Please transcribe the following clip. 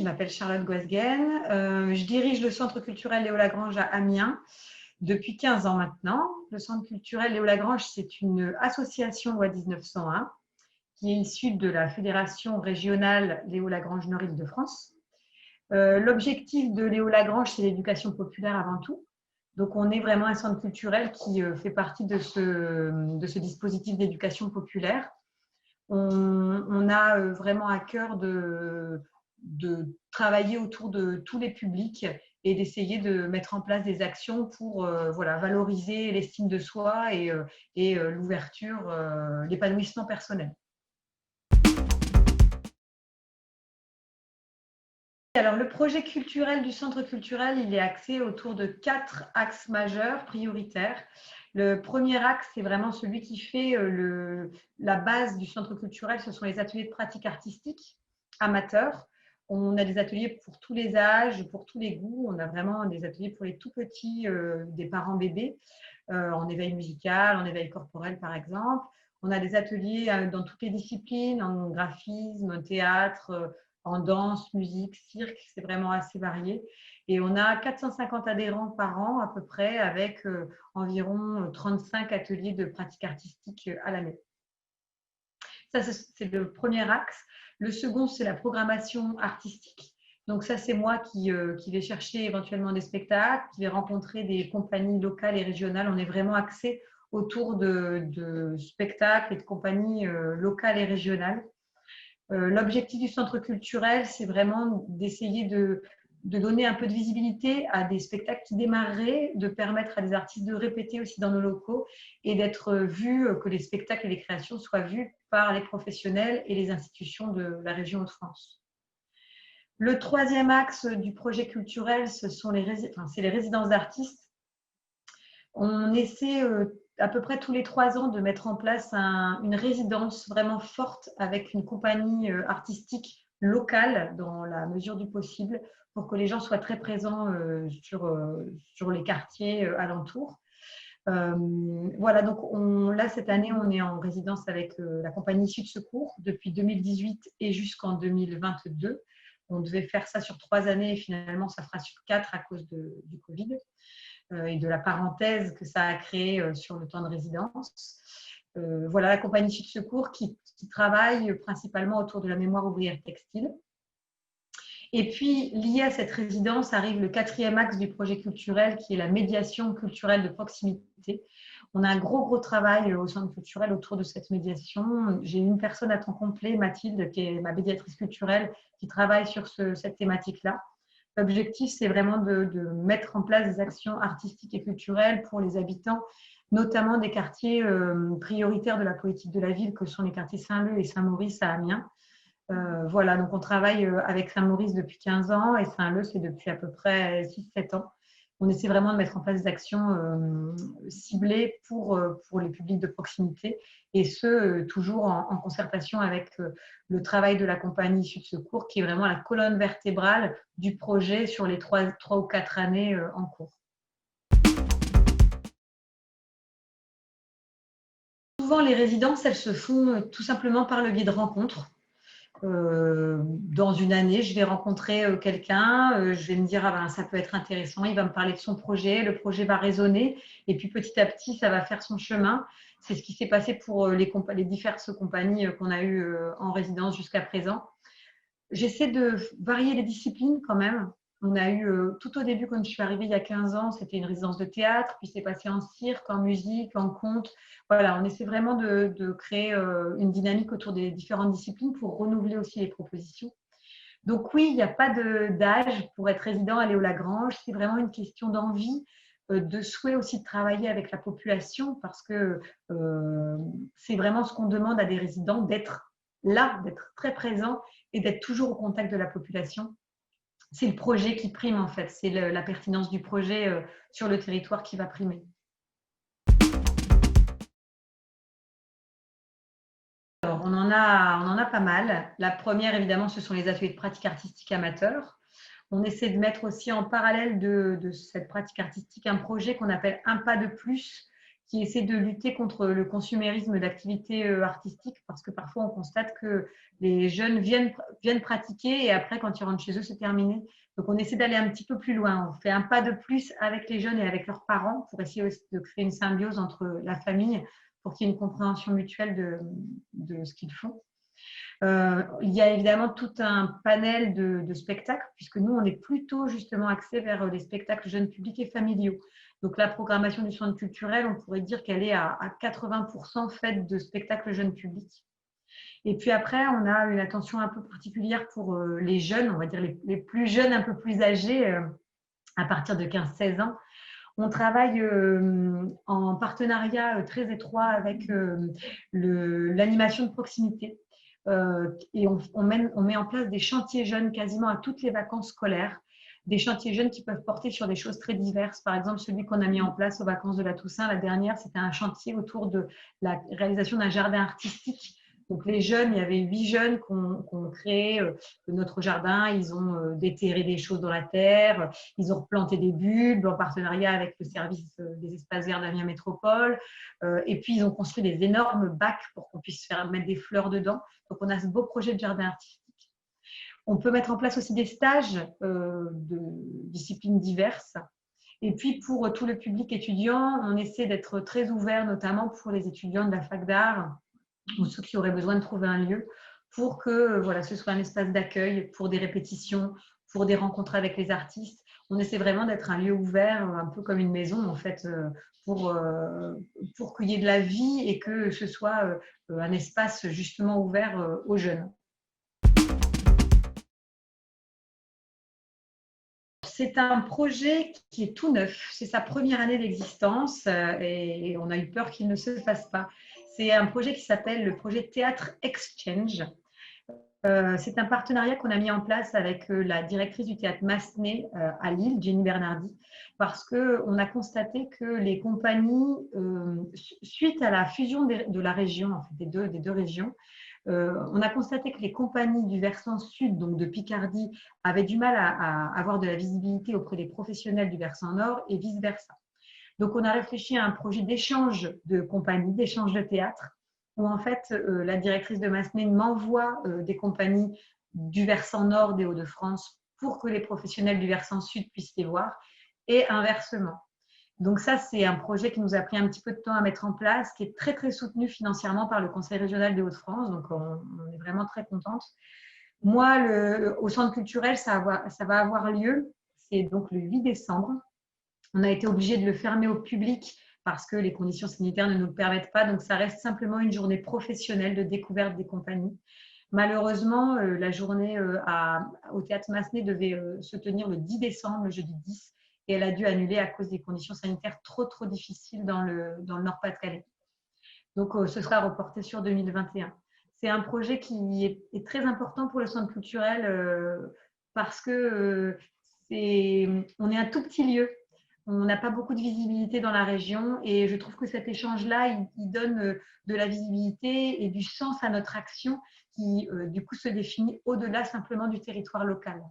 m'appelle Charlotte Goisguen. Je dirige le Centre culturel Léo Lagrange à Amiens depuis 15 ans maintenant. Le Centre culturel Léo Lagrange, c'est une association loi 1901 qui est issue de la Fédération régionale Léo Lagrange Nord-Île-de-France. L'objectif de Léo Lagrange, c'est l'éducation populaire avant tout. Donc, on est vraiment un centre culturel qui fait partie de ce dispositif d'éducation populaire. On a vraiment à cœur de travailler autour de tous les publics et d'essayer de mettre en place des actions pour valoriser l'estime de soi et l'ouverture, l'épanouissement personnel. Alors, le projet culturel du centre culturel, il est axé autour de 4 axes majeurs prioritaires. Le premier axe, c'est vraiment celui qui fait la base du centre culturel, ce sont les ateliers de pratique artistique amateurs. On a des ateliers pour tous les âges, pour tous les goûts. On a vraiment des ateliers pour les tout petits, des parents bébés, en éveil musical, en éveil corporel par exemple. On a des ateliers dans toutes les disciplines, en graphisme, en théâtre, en danse, musique, cirque, c'est vraiment assez varié. Et on a 450 adhérents par an à peu près, avec environ 35 ateliers de pratique artistique à l'année. Ça, c'est le premier axe. Le second, c'est la programmation artistique. Donc ça, c'est moi qui vais chercher éventuellement des spectacles, qui vais rencontrer des compagnies locales et régionales. On est vraiment axé autour de spectacles et de compagnies locales et régionales. L'objectif du centre culturel, c'est vraiment d'essayer de donner un peu de visibilité à des spectacles qui démarreraient, de permettre à des artistes de répéter aussi dans nos locaux et d'être vus, que les spectacles et les créations soient vus par les professionnels et les institutions de la région Hauts-de-France. Le troisième axe du projet culturel, c'est les résidences d'artistes. On essaie à peu près tous les 3 ans de mettre en place une résidence vraiment forte avec une compagnie artistique locale dans la mesure du possible pour que les gens soient très présents sur les quartiers alentours. Voilà, donc là, cette année, on est en résidence avec la compagnie Sud Secours depuis 2018 et jusqu'en 2022. On devait faire ça sur 3 années et finalement, ça fera sur 4 à cause du Covid et de la parenthèse que ça a créé sur le temps de résidence. Voilà la compagnie Sud Secours qui travaille principalement autour de la mémoire ouvrière textile. Et puis, lié à cette résidence, arrive le 4e axe du projet culturel qui est la médiation culturelle de proximité. On a un gros travail au centre culturel autour de cette médiation. J'ai une personne à temps complet, Mathilde, qui est ma médiatrice culturelle, qui travaille sur cette thématique-là. L'objectif, c'est vraiment de mettre en place des actions artistiques et culturelles pour les habitants, notamment des quartiers prioritaires de la politique de la ville, que sont les quartiers Saint-Leu et Saint-Maurice à Amiens. Voilà, donc on travaille avec Saint-Maurice depuis 15 ans et Saint-Leu, c'est depuis à peu près 6-7 ans. On essaie vraiment de mettre en place des actions ciblées pour les publics de proximité et ce, toujours en concertation avec le travail de la compagnie Sud Secours qui est vraiment la colonne vertébrale du projet sur les 3 ou 4 années en cours. Souvent, les résidences, elles se font tout simplement par le biais de rencontres. Dans une année, je vais rencontrer quelqu'un, je vais me dire ah ben, ça peut être intéressant, il va me parler de son projet, le projet va résonner et puis petit à petit ça va faire son chemin. C'est ce qui s'est passé pour les diverses compagnies qu'on a eues en résidence jusqu'à présent. J'essaie de varier les disciplines quand même. On a eu tout au début quand je suis arrivée il y a 15 ans, c'était une résidence de théâtre, puis c'est passé en cirque, en musique, en conte. Voilà, on essaie vraiment de créer une dynamique autour des différentes disciplines pour renouveler aussi les propositions. Donc oui, il n'y a pas d'âge pour être résident à Léo Lagrange, c'est vraiment une question d'envie, de souhait aussi de travailler avec la population parce que c'est vraiment ce qu'on demande à des résidents, d'être là, d'être très présent et d'être toujours au contact de la population. C'est le projet qui prime en fait, c'est la pertinence du projet sur le territoire qui va primer. Alors, on en a pas mal. La première, évidemment, ce sont les ateliers de pratique artistique amateur. On essaie de mettre aussi en parallèle de cette pratique artistique un projet qu'on appelle Un pas de plus, qui essaie de lutter contre le consumérisme d'activités artistiques, parce que parfois on constate que les jeunes viennent pratiquer et après, quand ils rentrent chez eux, c'est terminé. Donc, on essaie d'aller un petit peu plus loin. On fait un pas de plus avec les jeunes et avec leurs parents pour essayer aussi de créer une symbiose entre la famille pour qu'il y ait une compréhension mutuelle de ce qu'ils font. Il y a évidemment tout un panel de spectacles, puisque nous, on est plutôt justement axé vers les spectacles jeunes publics et familiaux. Donc, la programmation du centre culturel, on pourrait dire qu'elle est à 80% faite de spectacles jeunes publics. Et puis après, on a une attention un peu particulière pour les jeunes, on va dire les plus jeunes, un peu plus âgés, à partir de 15-16 ans. On travaille en partenariat très étroit avec l'animation de proximité. Et on met en place des chantiers jeunes quasiment à toutes les vacances scolaires. Des chantiers jeunes qui peuvent porter sur des choses très diverses. Par exemple, celui qu'on a mis en place aux vacances de la Toussaint, la dernière, c'était un chantier autour de la réalisation d'un jardin artistique. Donc, les jeunes, il y avait 8 jeunes qui ont créé notre jardin. Ils ont déterré des choses dans la terre. Ils ont replanté des bulbes en partenariat avec le service des espaces verts d'Amiens Métropole. Et puis, ils ont construit des énormes bacs pour qu'on puisse mettre des fleurs dedans. Donc, on a ce beau projet de jardin artistique. On peut mettre en place aussi des stages de disciplines diverses. Et puis, pour tout le public étudiant, on essaie d'être très ouvert, notamment pour les étudiants de la fac d'art ou ceux qui auraient besoin de trouver un lieu pour que voilà, ce soit un espace d'accueil pour des répétitions, pour des rencontres avec les artistes. On essaie vraiment d'être un lieu ouvert, un peu comme une maison, en fait, pour qu'il y ait de la vie et que ce soit un espace justement ouvert aux jeunes. C'est un projet qui est tout neuf. C'est sa première année d'existence et on a eu peur qu'il ne se fasse pas. C'est un projet qui s'appelle le projet Théâtre Exchange. C'est un partenariat qu'on a mis en place avec la directrice du théâtre Massenet à Lille, Jenny Bernardi, parce qu'on a constaté que les compagnies, suite à la fusion de la région, en fait, des deux régions, on a constaté que les compagnies du versant sud, donc de Picardie, avaient du mal à avoir de la visibilité auprès des professionnels du versant nord et vice-versa. Donc, on a réfléchi à un projet d'échange de compagnies, d'échange de théâtre, où en fait, la directrice de Massenet m'envoie des compagnies du versant nord des Hauts-de-France pour que les professionnels du versant sud puissent les voir, et inversement. Donc ça, c'est un projet qui nous a pris un petit peu de temps à mettre en place, qui est très, très soutenu financièrement par le Conseil régional des Hauts-de-France. Donc, on est vraiment très contente. Moi, au centre culturel, ça va avoir lieu. C'est donc le 8 décembre. On a été obligé de le fermer au public parce que les conditions sanitaires ne nous le permettent pas. Donc, ça reste simplement une journée professionnelle de découverte des compagnies. Malheureusement, la journée au Théâtre Massenet devait se tenir le 10 décembre, le jeudi 10. Et elle a dû annuler à cause des conditions sanitaires trop difficiles dans le Nord-Pas-de-Calais. Donc, ce sera reporté sur 2021. C'est un projet qui est très important pour le centre culturel parce que on est un tout petit lieu. On n'a pas beaucoup de visibilité dans la région et je trouve que cet échange-là, il donne de la visibilité et du sens à notre action qui, du coup, se définit au-delà simplement du territoire local.